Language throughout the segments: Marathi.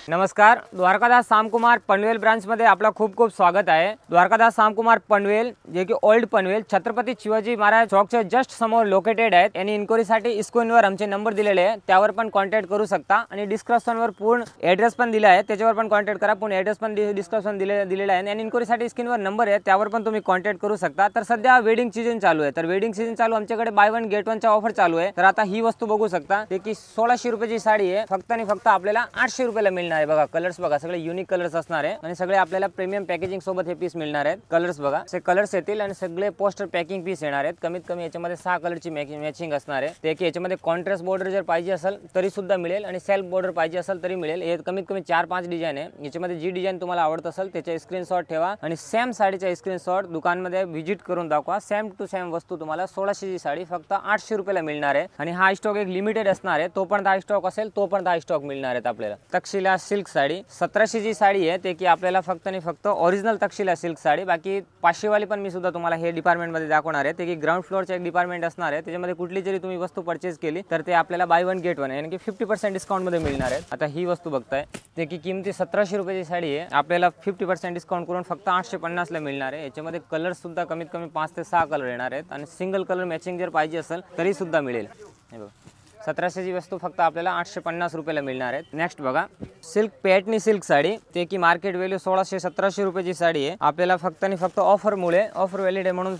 नमस्कार, द्वारकादास सामकुमार पनवेल ब्रांच मध्ये आपला खूप खूप स्वागत आहे। द्वारकादास सामकुमार पनवेल जे की ओल्ड पनवेल छत्रपती शिवाजी महाराज चौकच्या जस्ट समोर लोकेटेड आहेत। आणि इन्क्वायरीसाठी स्क्रीनवर आमचे नंबर दिलेले आहे, त्यावर पण कॉन्टॅक्ट करू शकता। आणि डिस्क्रिप्शनवर पूर्ण ॲड्रेस पण दिला आहे, त्याच्यावर पण कॉन्टॅक्ट करा। पूर्ण ॲड्रेस पण डिस्क्रिप्शन दिलेला आहे आणि इन्क्वायरीसाठी स्क्रीनवर नंबर आहे, त्यावर पण तुम्ही कॉन्टॅक्ट करू शकता। तर सध्या वेडिंग सीजन चालू आहे, तर वेडिंग सीजन चालू आमच्याकडे बाय वन गेट वन चा ऑफर चालू आहे। तर आता ही वस्तू बघू शकता, ते की 1600 रुपयाची साडी आहे, फक्त आणि फक्त आपल्याला 800 रुपयाला मिळणार आहे। बघा कलर्स बघा, सगळे युनिक कलर्स असणार आहे आणि सगळे आपल्याला प्रीमियम पॅकेजिंग सोबत हे पीस मिळणार आहेत। कलर्स बघा, असे कलर्स येतील आणि सगळे पोस्टर पॅकिंग पीस येणार आहेत। कमीत कमी याच्यामध्ये 6 कलरची मॅचिंग असणार आहे। ते की याच्यामध्ये कॉन्ट्रास्ट बॉर्डर जर पाहिजे असेल तरी सुद्धा मिळेल आणि सेल्फ बॉर्डर पाहिजे असेल तरी मिळेल। हे कमीत कमी 4-5 डिझाइन आहे। याच्यामध्ये जी डिझाइन तुम्हाला आवडत असेल त्याचा स्क्रीनशॉट ठेवा आणि सेम साडीचा स्क्रीनशॉट दुकानमध्ये व्हिजिट करून दाखवा। सेम टू सेम वस्तू तुम्हाला 1600 ची साडी फक्त 800 रुपयाला मिळणार आहे। आणि हा स्टॉक एक लिमिटेड असणार आहे, तो पण हा स्टॉक असेल तो पण हा स्टॉक मिळणार आहे आपल्याला। तक्षशिला सिल्क साडी 1700 ची साडी आहे, ते की आपल्याला फक्त आणि फक्त ओरिजिनल तक्षशिला सिल्क साडी। बाकी 500 वाली पण मी सुद्धा तुम्हाला हे डिपार्टमेंट मध्ये दाखवणार आहे। ते की ग्राउंड फ्लोअरचा एक डिपार्टमेंट असणार आहे, त्याच्यामध्ये कुठली जरी तुम्ही वस्तू परचेस केली तर ते आपल्याला बाय वन गेट वन यानी की 50% डिस्काउंट मध्ये मिळणार आहे। आता ही वस्तू बघताय, ते की किमती 1700 रुपयाची साडी आहे, आपल्याला 50% डिस्काउंट करून फक्त 850 ला मिळणार आहे। याच्यामध्ये कलर सुद्धा कमीत कमी 5 ते 6 कलर येणार आहेत आणि सिंगल कलर मॅचिंग जर पाहिजे असेल तरी सुद्धा मिळेल। हे बघा 1700 ची वस्तू फक्त आपल्याला 850 रुपयाला मिळणार आहे। नेक्स्ट बघा, सिल्क पॅटनी सिल्क साडी, ते की मार्केट व्हॅल्यू 1600-1700 रुपयाची साडी आहे, आपल्याला फक्त आणि फक्त ऑफरमुळे ऑफर व्हॅलिड आहे म्हणून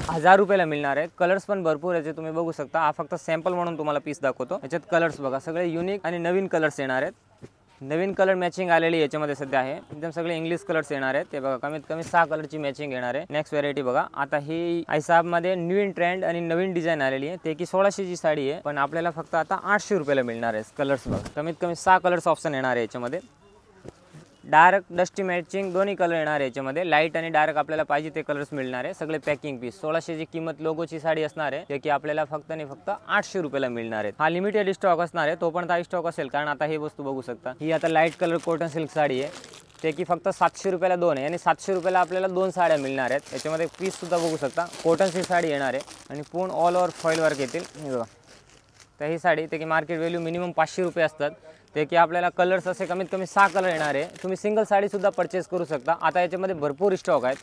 1000 रुपयाला मिळणार आहे। कलर्स पण भरपूर याचे तुम्ही बघू शकता। हा फक्त सॅम्पल म्हणून तुम्हाला पीस दाखवतो। याच्यात कलर्स बघा, सगळे युनिक आणि नवीन कलर्स येणार आहेत। नवीन कलर मॅचिंग आलेली याच्यामध्ये सध्या आहे, एकदम सगळे इंग्लिश कलर्स येणार आहेत। ते बघा कमीत कमी 6 कलरची मॅचिंग येणार आहे। नेक्स्ट व्हरायटी बघा, आता ही आयसाब मध्ये नवीन ट्रेंड आणि नवीन डिझाइन आलेली आहे, ते की 1600 ची साडी आहे, पण आपल्याला फक्त आता 800 रुपयाला मिळणार आहे। कलर्स बघा, कमीत कमी 6 कलर्स ऑप्शन येणार आहे याच्यामध्ये। डार्क डस्टी मॅचिंग दोन्ही कलर येणार आहे याच्यामध्ये, लाईट आणि डार्क आपल्याला पाहिजे ते कलर्स मिळणार आहे। सगळे पॅकिंग पीस 1600 ची किंमत लोगोची साडी असणार आहे, ते की आपल्याला फक्त आणि फक्त 800 रुपयाला मिळणार आहे। हा लिमिटेड स्टॉक असणार आहे, तो पण हा स्टॉक असेल, कारण आता ही वस्तू बघू शकता, ही आता light colour cotton silk sari आहे, ते की फक्त 700 रुपयाला 2 आहे, आणि 700 रुपयाला आपल्याला 2 साड्या मिळणार आहेत। याच्यामध्ये पीस सुद्धा बघू शकता, कॉटन सिल्क साडी येणार आहे आणि पूर्ण ऑल ओव्हर फॉइल वर्क येतील। हे बघा, तर ही साडी ते की मार्केट व्हॅल्यू मिनिमम 500 रुपये असतात, ते की आपल्याला कलर्स असे कमीत कमी 6 कलर येणार आहे। तुम्ही सिंगल साडी सुद्धा परचेस करू शकता। आता याच्यामध्ये भरपूर स्टॉक आहेत,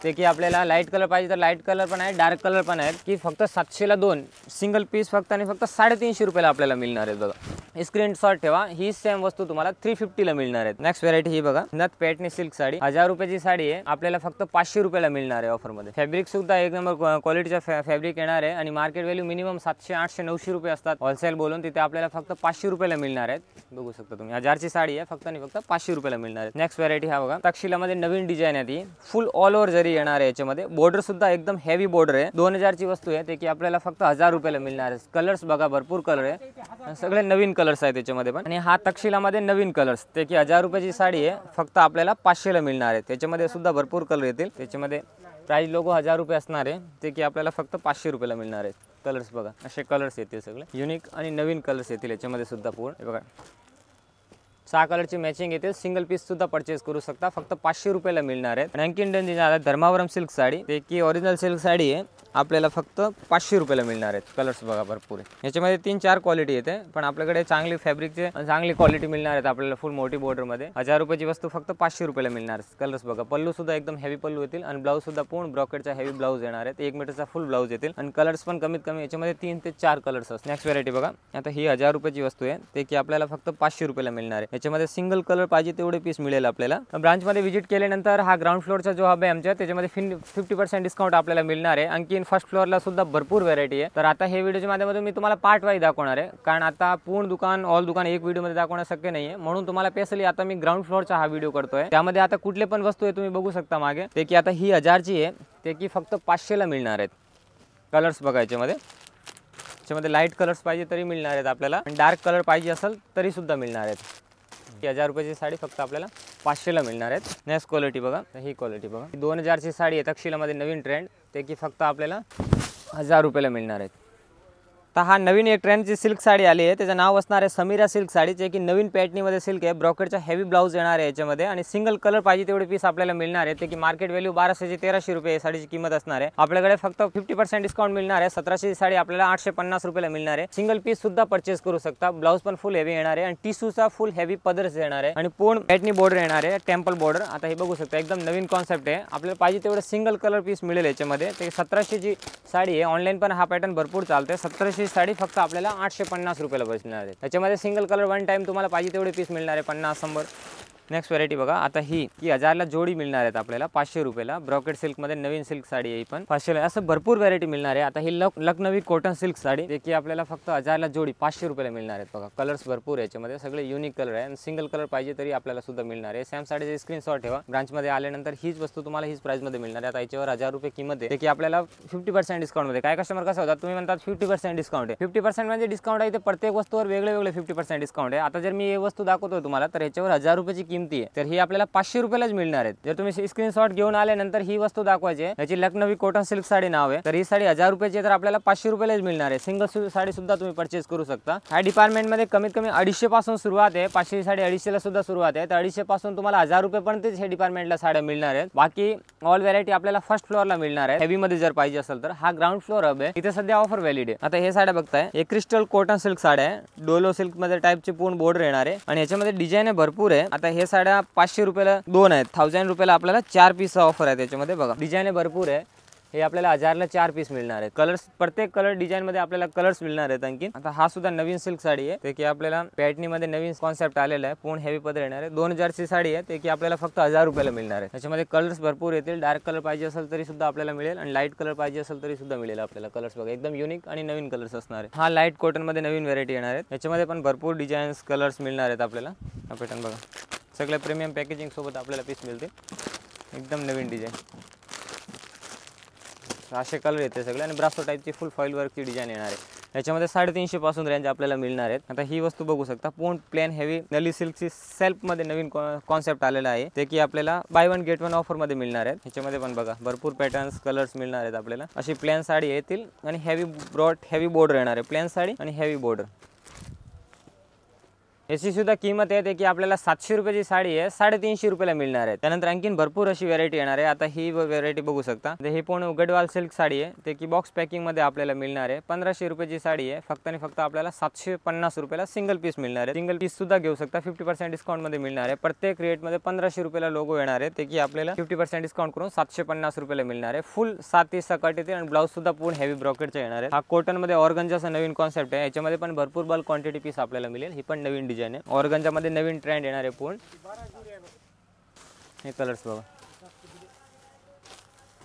ते की आपल्याला लाईट कलर पाहिजे तर लाईट कलर पण आहे, डार्क कलर पण आहेत, की फक्त 700 ला 2 सिंगल पीस फक्त आणि फक्त 350 रुपयाला आपल्याला मिळणार आहे। बघा स्क्रीनशॉट ठेवा, ही सेम वस्तू तुम्हाला 350 ला मिळणार आहे। नेक्स्ट व्हरायटी ही बघा, नथ पॅटनी सिल्क साडी 1000 रुपयाची साडी आहे, आपल्याला फक्त 500 रुपयाला मिळणार आहे ऑफर मध्ये। फॅब्रिक सुद्धा एक नंबर क्वालिटीचा फॅब्रिक येणार आहे आणि मार्केट व्हॅल्यू मिनिमम 700, 800, 900 रुपये असतात होलसेल बोलून, तिथे आपल्याला फक्त 500 रुपयाला मिळणार आहेत। बघू शकता तुम्ही, 1000 ची साडी आहे, फक्त आणि फक्त 500 रुपयाला मिळणार आहे। नेक्स्ट व्हरायटी हा बघा, तक्षशिलामध्ये नवीन डिझाइन आहे, ती फुल ऑल ओव्हर जरी येणार आहे। याच्यामध्ये बॉर्डर सुद्धा एकदम हेवी बॉर्डर आहे, 2000 ची वस्तू आहे, ते की आपल्याला फक्त 1000 रुपयाला मिळणार आहे। कलर्स बघा, भरपूर कलर आहे, सगळे नवीन कलर्स आहेत त्याच्यामध्ये पण। आणि हा तक्षशिलामध्ये नवीन कलर्स, ते की 1000 रुपयाची साडी आहे, फक्त आपल्याला 500 ला मिळणार आहे। त्याच्यामध्ये सुद्धा भरपूर कलर येतील, त्याच्यामध्ये प्राइस लोगो 1000 रुपये असणार आहे, ते की आपल्याला फक्त 500 रुपयाला मिळणार आहे। कलर्स बघा, असे कलर्स येतील, सगळे युनिक आणि नवीन कलर्स येतील याच्यामध्ये सुद्धा पूर्ण। बघा 6 कलरची मॅचिंग येतील, सिंगल पीस सुद्धा परचेस करू शकता, फक्त 500 रुपयाला मिळणार आहे। आणखीन धर्मावरम सिल्क साडी, ते की ओरिजिनल सिल्क साडी आहे, आपल्याला फक्त 500 रुपयाला मिळणार आहेत। कलर्स बघा भरपूर आहे, याच्यामध्ये 3-4 क्वालिटी येते, पण आपल्याकडे चांगली फॅब्रिकचे चांगली क्वालिटी मिळणार आहेत आपल्याला फुल मोठी बॉर्डर मध्ये। 1000 रुपयाची वस्तू फक्त 500 रुपयाला मिळणार आहे। कलर्स बघा, पल्लू सुद्धा एकदम हेवी पल्लू येतील आणि ब्लाउज सुद्धा पूर्ण ब्रॉकेटचा हेवी ब्लाउज येणार आहे, 1 मीटरचा फुल ब्लाउज येतील आणि कलर्स पण कमीत कमी याच्यामध्ये 3 ते 4 कलर्स असतात। नेक्स्ट व्हरायटी बघा, आता ही 1000 रुपयाची वस्तू आहे, ते की आपल्याला फक्त 500 रुपयाला मिळणार आहे। याच्यामध्ये सिंगल कलर पाहिजे तेवढे पीस मिळेल आपल्याला। ब्रांच मध्ये व्हिजिट केल्यानंतर हा ग्राउंड फ्लोअरचा जो हब आहे आमच्या, त्याच्यामध्ये 50% डिस्काउंट आपल्याला मिळणार आहे। आणखीन फर्स्ट फ्लोअरला सुद्धा भरपूर व्हरायटी आहे। तर आता हे व्हिडिओच्या माध्यमातून मी तुम्हाला पार्ट वाईज दाखवणार आहे, कारण आता पूर्ण दुकान ऑल दुकान एक व्हिडिओ मध्ये दाखवणं शक्य नाहीये, म्हणून तुम्हाला स्पेशली आता मी ग्राउंड फ्लोअरचा हा व्हिडिओ करतोय। त्यामध्ये आता कुठले पण वस्तू आहे तुम्ही बघू शकता मागे, ते की आता ही 1000 ची आहे, ते की फक्त 500 ला मिळणार आहेत। कलर्स बघा, याच्यामध्ये लाईट कलर्स पाहिजे तरी मिळणार आहेत आपल्याला, आणि डार्क कलर पाहिजे असेल तरी सुद्धा मिळणार आहेत। 1000 रुपयाची साडी फक्त आपल्याला 500 ला मिळणार आहेत। नेक्स्ट क्वालिटी बघा, ही क्वालिटी बघा, 2000 ची साडी आहे, तक्षशिलामध्ये नवीन ट्रेंड, ते की फक्त आपल्याला 1000 रुपयाला मिळणार आहेत। आता हा नवीन एक ट्रेंडची सिल्क साडी आली आहे, त्याचं नाव असणार आहे समीरा सिल्क साडी, जे की नवीन पॅटर्नमध्ये सिल्क आहे, ब्रॉकेटचा हेवी ब्लाउज येणार आहे याच्यामध्ये आणि सिंगल कलर पाहिजे तेवढे पीस आपल्याला मिळणार आहे, ते की मार्केट व्हॅल्यू 1200 ते 1300 रुपये साडीची किंमत असणार आहे. आपल्याकडे फक्त 50% डिस्काउंट मिळणार आहे. 1700 ची साडी आपल्याला 850 रुपयाला मिळणार आहे. सिंगल पीस सुद्धा परचेस करू शकता. ब्लाउज पण फुल हेवी येणार आहे आणि टिश्यूचा फुल हेवी पदर येणार आहे आणि पूर्ण पॅटर्न बॉर्डर येणार आहे, टेम्पल बॉर्डर. आता हे बघू शकता एकदम नवीन कॉन्सेप्ट आहे. आपल्याला पाहिजे तेवढे सिंगल कलर पीस मिळेल याच्यामध्ये. ते 1700 ची साडी आहे. ऑनलाईन पण हा पॅटर्न भरपूर चालते. 1700 ची साडी फक्त आपल्याला 850 रुपयाला बसणार आहे. त्याच्यामध्ये सिंगल कलर वन टाइम तुम्हाला पाहिजे तेवढे पीस मिळणार आहे, 50-100. नेक्स्ट व्हरायटी बघा, आता ही 1000ला जोडी मिळणार आहेत आपल्याला 500 रुपयाला. ब्रॉकेट सिल्क मध्ये नवीन सिल्क साडी आहे, पण 500ला. असं भरपूर व्हरायटी मिळणार आहे. आता ही लखनवी कॉटन सिल्क साडी, जे की आपल्याला फक्त 1000ला जोडी 500 रुपयाला मिळणार आहेत. बघा कलर्स भरपूर याच्यामध्ये, सगळे युनिक कलर आहे आणि सिंगल कलर पाहिजे तरी आपल्याला सुद्धा मिळणार आहे. सॅम साडीचे स्क्रीनशॉट ठेवा. ब्रांच मध्ये आल्यानंतर हीच वस्तू तुम्हाला हीच प्राइस मध्ये मिळणार आहे. आता याच्यावर 1000 रुपये किंमत आहे, ते की आपल्याला 50% डिस्काउंट मध्ये. काय कस्टमर कसं होतात, तुम्ही म्हणतात 50% डिस्काउंट आहे. 50% म्हणजे डिस्काउंट आहे ते प्रत्येक वस्तूवर वेगळे 50% डिस्काउंट आहे. आता जर मी हे वस्तू दाखवतो तुम्हाला, तर याच्यावर 1000 रुपयाची किंमती आहे, तर ही आपल्याला 500 रुपयालाच मिळणार आहेत. जर तुम्ही स्क्रीनशॉट घेऊन आल्यानंतर ही वस्तू दाखवायची आहे, याची लखनवी कॉटन सिल्क साडी नाव आहे, तर ही साडी 1000 रुपयाची आहे, तर आपल्याला 500 रुपयालाच मिळणार आहे. सिंगल साडी सुद्धा तुम्ही परचेस करू शकता. ह्या डिपार्टमेंट मध्ये कमीत कमी 250 पासून सुरुवात आहे. 500 साडी 250 ला सुद्धा सुरुवात आहे. तर 250 पासून तुम्हाला 1000 रुपयापर्यंत हे डिपार्टमेंटला साड्या मिळणार आहेत. बाकी ऑल व्हरायटी आपल्याला फर्स्ट फ्लोअरला मिळणार आहे. हेवी मध्ये जर पाहिजे असेल तर हा ग्राउंड फ्लोअर हब आहे, इथे सध्या ऑफर व्हॅलिड आहे. आता हे साड्या बघताय, एक क्रिस्टल कॉटन सिल्क साड्या आहे, डोलो सिल्क मध्ये टाइपची पूर्ण बॉर्डर येणार आहे आणि याच्यामध्ये डिझाईन भरपूर आहे. आता हे साड्या 500 रुपयाला 2 आहेत. 1000 रुपयाला आपल्याला 4 पीस ऑफर आहे. त्याच्यामध्ये बघा डिझाईन भरपूर आहे. हे आपल्याला 1000ला 4 पीस मिळणार आहेत. कलर्स प्रत्येक कलर डिझाईन मध्ये आपल्याला कलर्स मिळणार आहेत आणखी. आता हा सुद्धा नवीन सिल्क साडी आहे, ते की आपल्याला पॅटर्न मध्ये नवीन कॉन्सेप्ट आलेला आहे, पूर्ण हेवी पदर येणार आहे. 2000 ची साडी आहे, ते की आपल्याला फक्त 1000 रुपयाला मिळणार आहे. त्याच्यामध्ये कलर्स भरपूर येतील. डार्क कलर पाहिजे असेल तरी सुद्धा आपल्याला मिळेल आणि लाईट कलर पाहिजे असेल तरी सुद्धा मिळेल आपल्याला. कलर्स बघा एकदम युनिक आणि नवीन कलर्स असणार आहे. हा लाईट कॉटन मध्ये नवीन व्हरायटी येणार आहे. याच्यामध्ये पण भरपूर डिझाईन्स कलर्स मिळणार आहेत आपल्याला. हा पॅटर्न बघा, सगळे प्रीमियम पॅकेजिंग सोबत आपल्याला पीस मिळते. एकदम नवीन डिझाईन, असे कलर येते सगळे आणि ब्रासो टाईपची फुल फॉईल वर्कची डिझाईन येणार आहे. याच्यामध्ये 350 पासून रेंज आपल्याला मिळणार आहेत. आता ही वस्तू बघू शकता, पूर्ण प्लेन हेवी नली सिल्कची सेल्फ मध्ये नवीन कॉन्सेप्ट आलेला आहे, ते की आपल्याला by one get one offer मध्ये मिळणार आहेत. याच्यामध्ये पण बघा भरपूर पॅटर्न्स कलर्स मिळणार आहेत आपल्याला. अशी प्लेन साडी येतील आणि हेवी बॉर्डर येणार आहे. प्लेन साडी आणि हेवी बॉर्डर. याची सुद्धा किंमत आहे, ते की आपल्याला 700 रुपयाची साडी आहे, 350 रुपयाला मिळणार आहे. त्यानंतर आणखीन भरपूर अशी व्हरायटी येणार आहे. आता ही व्हरायटी बघू शकता, ही पूर्ण गडवाल सिल्क साडी आहे, ते की बॉक्स पॅकिंग मध्ये आपल्याला मिळणार आहे. 1500 रुपयाची साडी आहे. फक्त आणि फक्त आपल्याला 750 रुपयाला सिंगल पीस मिळणार आहे. सिंगल पीस सुद्धा घेऊ शकता. 50% डिस्काउंट मध्ये मिळणार आहे. प्रत्येक रेट मध्ये 1500 रुपयाला लोगो येणार आहे, ते की आपल्याला 50% डिस्काउंट करून 750 रुपयाला मिळणार आहे. फुल 7 पीस कट येते आणि ब्लाउज सुद्धा पूर्ण हेवी ब्रॉकेटचा येणार आहे. हा कॉटन मध्ये ऑर्गन्जाचा नवीन कॉन्सेप्ट आहे. याच्यामध्ये पण भरपूर बल्क क्वांटिटी पीस आपल्याला मिळेल. ही पण नवीन डिझाईन आहे. ऑर्गन्जा मध्ये नवीन ट्रेंड येणार आहे पूर्ण. हे कलर्स बघा,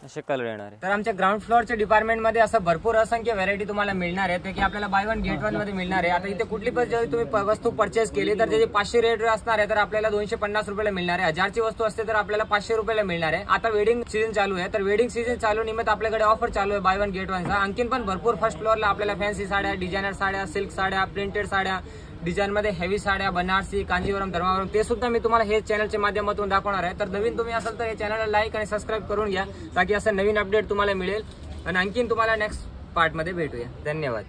असे कलर येणार आहे. तर आमच्या ग्राउंड फ्लोअरच्या डिपार्टमेंट मध्ये असं भरपूर असंख्य व्हरायटी तुम्हाला मिळणार आहे, ते की आपल्याला बाय वन गेट वन मध्ये मिळणार आहे. आता इथे कुठली पण जरी तुम्ही वस्तू परचेस केली तर त्याची 500 रेट असणार आहे, तर आपल्याला 250 रुपयाला मिळणार आहे. 1000 ची वस्तू असते तर आपल्याला 500 रुपयाला मिळणार आहे. आता वेडिंग सीझन चालू आहे, तर वेडिंग सीझन चालू निमित्त आपल्याकडे ऑफर चालू आहे बाय वन गेट वन चा. आणखीन पण भरपूर फर्स्ट फ्लोअरला आपल्याला फॅन्सी साड्या, डिझायनर साड्या, सिल्क साड्या, प्रिंटेड साड्या, डिझाईन मध्ये हेवी साड्या, बनारसी, कांजीवरम, धर्मावरम, ते सुद्धा मी तुम्हाला हे चॅनलच्या माध्यमातून दाखवणार आहे. तर नवीन तुम्ही असाल तर हे चॅनलला लाईक आणि सबस्क्राईब करून घ्या, ताकी असं नवीन अपडेट तुम्हाला मिळेल. आणि आणखीन तुम्हाला नेक्स्ट पार्ट मध्ये भेटूया. धन्यवाद.